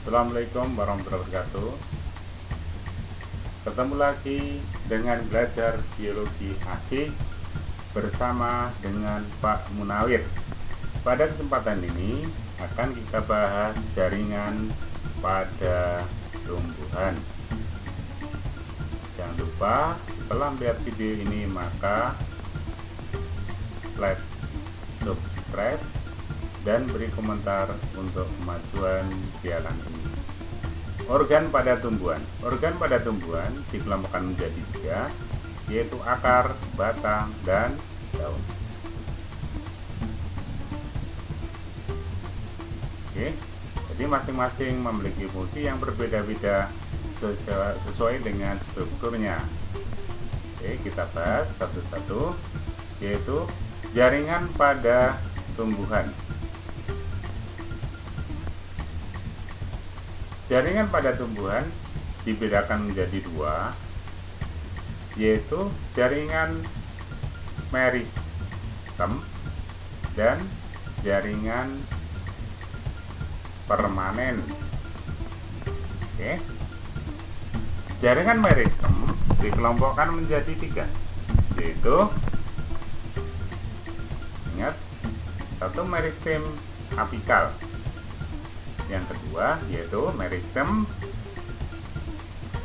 Assalamualaikum warahmatullahi wabarakatuh. Ketemu lagi dengan belajar biologi asik bersama dengan Pak Munawir. Pada kesempatan ini akan kita bahas jaringan pada tumbuhan. Jangan lupa setelah melihat video ini maka like, subscribe, dan beri komentar untuk kemajuan siaran ini. Organ pada tumbuhan. Organ pada tumbuhan dikelompokkan menjadi 3, yaitu akar, batang, dan daun. Oke, jadi masing-masing memiliki fungsi yang berbeda-beda sesuai dengan strukturnya. Oke, kita bahas satu-satu, yaitu jaringan pada tumbuhan. Jaringan pada tumbuhan dibedakan menjadi 2, yaitu jaringan meristem dan jaringan permanen. Oke. Jaringan meristem dikelompokkan menjadi 3, yaitu ingat, satu meristem apikal, yang kedua yaitu meristem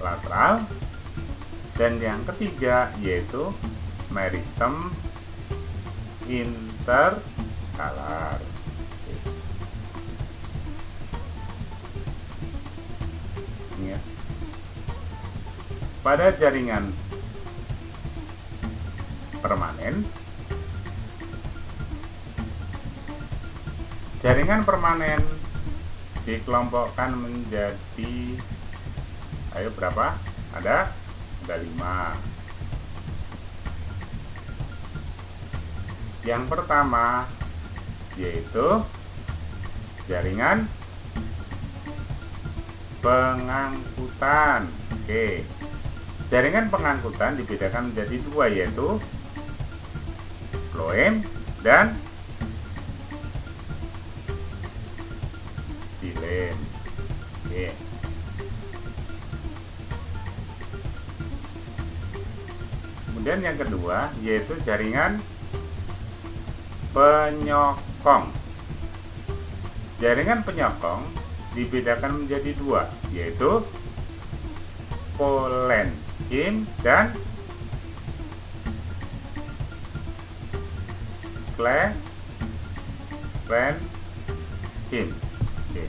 lateral, dan yang ketiga yaitu meristem interkalar. Ingat, pada jaringan permanen, dikelompokkan menjadi, ayo berapa? Ada 5. Yang pertama yaitu jaringan pengangkutan. Oke. Jaringan pengangkutan dibedakan menjadi 2, yaitu floem dan xilem. Oke. Kemudian yang kedua yaitu jaringan penyokong. Jaringan penyokong dibedakan menjadi 2, yaitu kolenkim dan sklerenkim. Oke.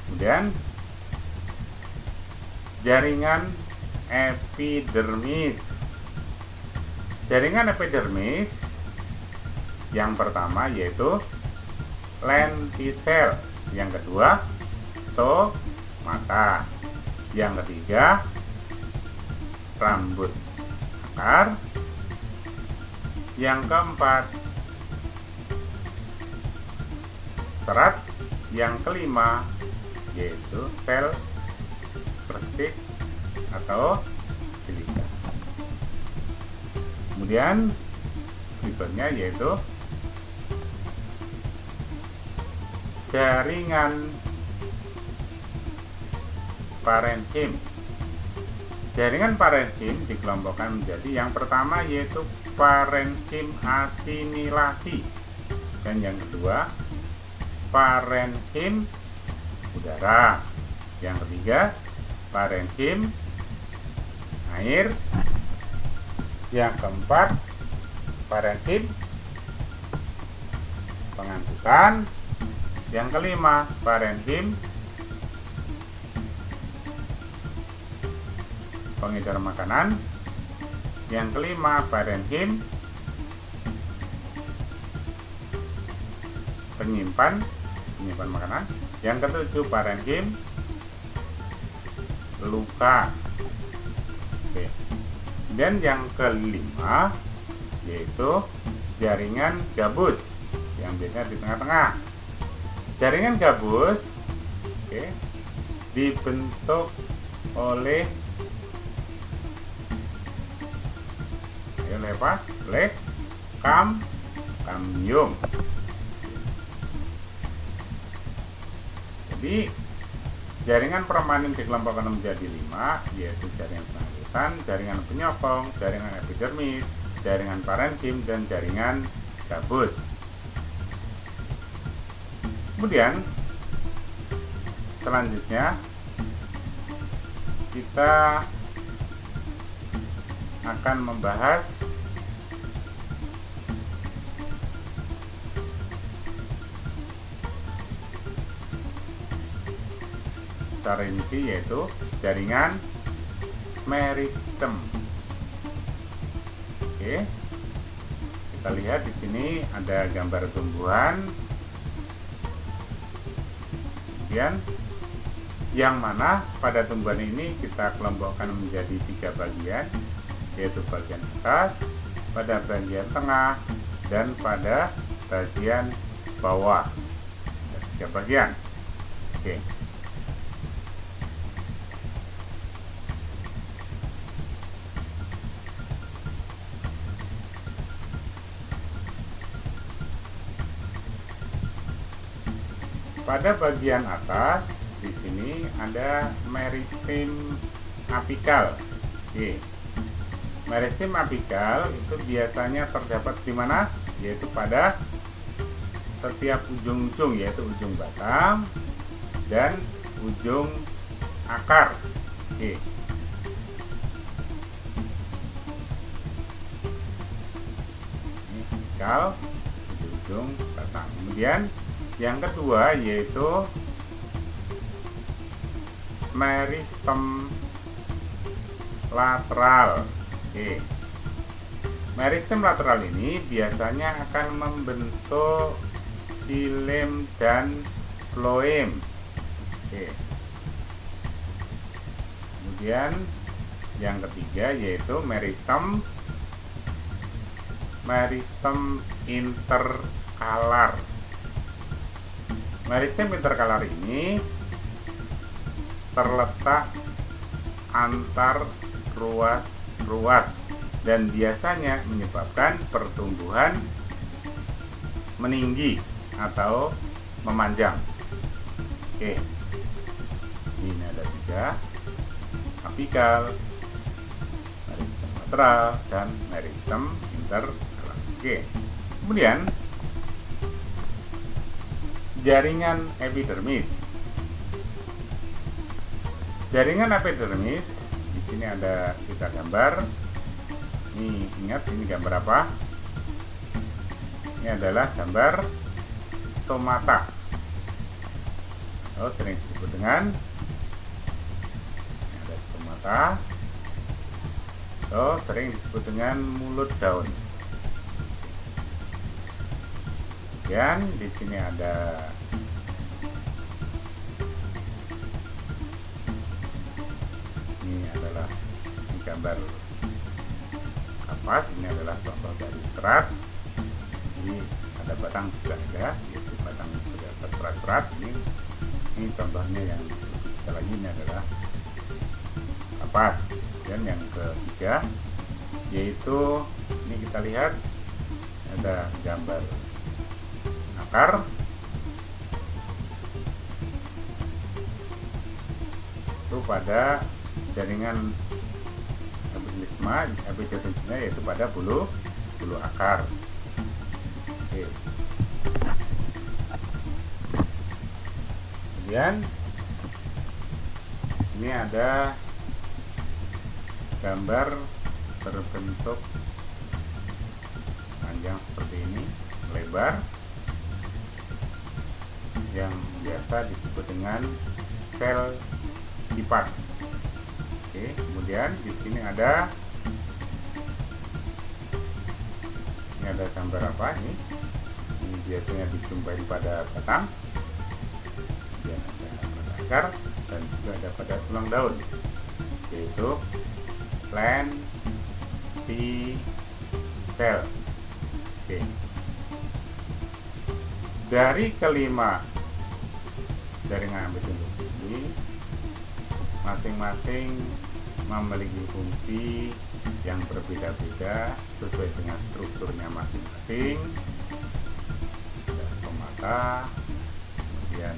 Kemudian jaringan epidermis. Jaringan epidermis yang pertama yaitu lentisel, yang kedua stomata, yang ketiga rambut akar, yang keempat serat, yang kelima yaitu sel persik atau silika. Kemudian berikutnya yaitu jaringan parenkim. Jaringan parenkim dikelompokkan menjadi, yang pertama yaitu parenkim asimilasi, dan yang kedua parenkim udara, yang ketiga parenkim air, yang keempat parenkim pengangkutan, yang kelima parenkim pengedar makanan, yang kelima parenkim penyimpan makanan, yang ketujuh parenkim luka. Oke. Dan yang kelima yaitu jaringan gabus, yang biasanya di tengah-tengah. Jaringan gabus, oke, dibentuk oleh kambium. Jadi jaringan permanen dikelompokkan menjadi 5, yaitu jaringan pengangkutan, jaringan penyokong, jaringan epidermis, jaringan parenkim, dan jaringan gabus. Kemudian selanjutnya kita akan membahas secara rinci, yaitu jaringan meristem. Oke, kita lihat di sini ada gambar tumbuhan. Kemudian yang mana pada tumbuhan ini kita kelompokkan menjadi 3 bagian, yaitu bagian atas, pada bagian tengah, dan pada bagian bawah. Ada 3 bagian. Oke. Pada bagian atas di sini ada meristem apikal. Oke. Meristem apikal itu biasanya terdapat di mana? Yaitu pada setiap ujung-ujung, yaitu ujung batang dan ujung akar. Oke. Ini apikal, ujung batang. Kemudian yang kedua yaitu meristem lateral. Oke. Meristem lateral ini biasanya akan membentuk xilem dan floem. Oke. Kemudian yang ketiga yaitu meristem interkalar. Meristem interkalar ini terletak antar ruas-ruas dan biasanya menyebabkan pertumbuhan meninggi atau memanjang. Oke, ini ada 3: apikal, meristem lateral, dan meristem interkalar. Oke, kemudian jaringan epidermis. Jaringan epidermis di sini ada kita gambar. Ini ingat ini gambar apa? Ini adalah gambar stomata. Oh, sering disebut dengan ini ada stomata. Oh, sering disebut dengan mulut daun. Kemudian di sini ada ini adalah gambar kapas. Ini adalah contoh dari serat. Jadi ada batang juga ada, yaitu batang sudah terserat-serat. Ini contohnya yang kita lagi ini adalah kapas. Dan yang ketiga yaitu ini kita lihat ada gambar akar. Itu pada jaringan epidermisnya yaitu pada bulu akar. Oke. Kemudian ini ada gambar berbentuk panjang seperti ini, lebar, yang biasa disebut dengan sel kipas. Oke, kemudian di sini ada gambar apa ini? Ini biasanya dijumpai pada batang, kemudian ada pada akar, dan juga ada pada tulang daun, yaitu plant cell. Oke. Dari kelima jaringan epidermis ini masing-masing memiliki fungsi yang berbeda-beda sesuai dengan strukturnya masing-masing. Ada stomata, kemudian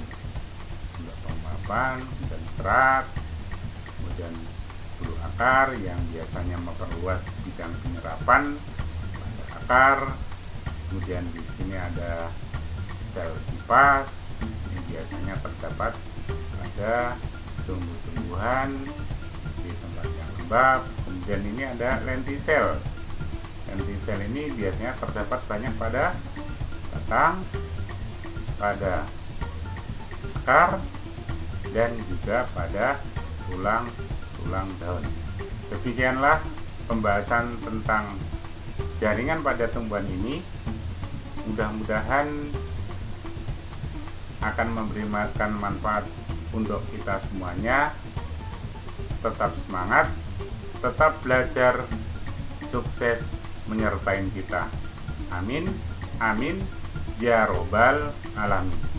untuk penguapan dan serat, kemudian bulu akar yang biasanya memperluas bidang penyerapan pada akar. Kemudian di sini ada sel kipas yang biasanya terdapat pada tumbuh-tumbuhan di tempat yang lembab. Kemudian ini ada lentisel. Lentisel ini biasanya terdapat banyak pada batang, pada akar, dan juga pada tulang daun. Demikianlah pembahasan tentang jaringan pada tumbuhan ini. Mudah-mudahan akan memberikan manfaat untuk kita semuanya. Tetap semangat, tetap belajar, sukses menyertai kita. Amin, amin, ya robbal alamin.